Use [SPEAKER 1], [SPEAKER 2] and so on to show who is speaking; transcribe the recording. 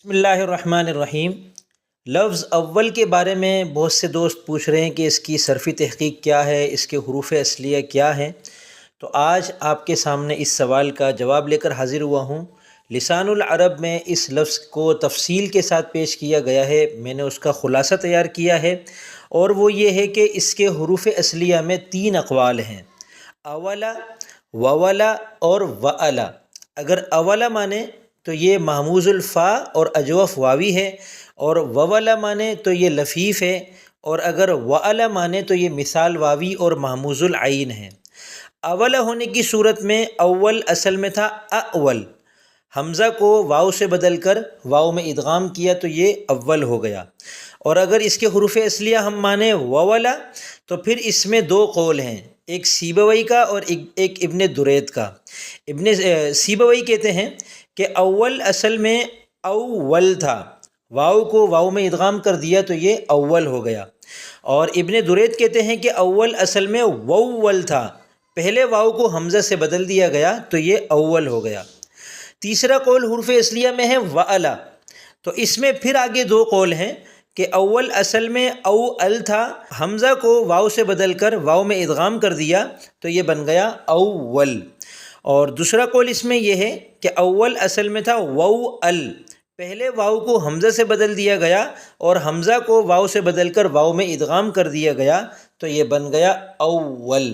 [SPEAKER 1] بسم اللہ الرحمن الرحیم۔ لفظ اول کے بارے میں بہت سے دوست پوچھ رہے ہیں کہ اس کی صرفی تحقیق کیا ہے، اس کے حروف اصلیہ کیا ہیں، تو آج آپ کے سامنے اس سوال کا جواب لے کر حاضر ہوا ہوں۔ لسان العرب میں اس لفظ کو تفصیل کے ساتھ پیش کیا گیا ہے، میں نے اس کا خلاصہ تیار کیا ہے، اور وہ یہ ہے کہ اس کے حروف اصلیہ میں 3 اقوال ہیں: اولا، وولا اور وعلا۔ اگر اولا مانے تو یہ محموز الفا اور اجوف واوی ہے، اور وولا مانے تو یہ لفیف ہے، اور اگر وعلا مانے تو یہ مثال واوی اور محموز العین ہے۔ اولا ہونے کی صورت میں اول اصل میں تھا اول، حمزہ کو واو سے بدل کر واو میں ادغام کیا تو یہ اول ہو گیا۔ اور اگر اس کے حروف اصلیہ ہم مانیں وولا تو پھر اس میں 2 قول ہیں، ایک سیبوی کا اور ایک ابن درید کا۔ ابن سیبوی کہتے ہیں کہ اول اصل میں اول تھا، واو کو واو میں ادغام کر دیا تو یہ اول ہو گیا۔ اور ابن درید کہتے ہیں کہ اول اصل میں وول تھا، پہلے واو کو حمزہ سے بدل دیا گیا تو یہ اول ہو گیا۔ تیسرا قول حروف اصلیہ میں ہے وعلا، تو اس میں پھر آگے 2 قول ہیں کہ اول اصل میں اول تھا، حمزہ کو واو سے بدل کر واو میں ادغام کر دیا تو یہ بن گیا اول۔ اور دوسرا قول اس میں یہ ہے کہ اول اصل میں تھا ووال، پہلے واو کو حمزہ سے بدل دیا گیا اور حمزہ کو واو سے بدل کر واو میں ادغام کر دیا گیا تو یہ بن گیا اول۔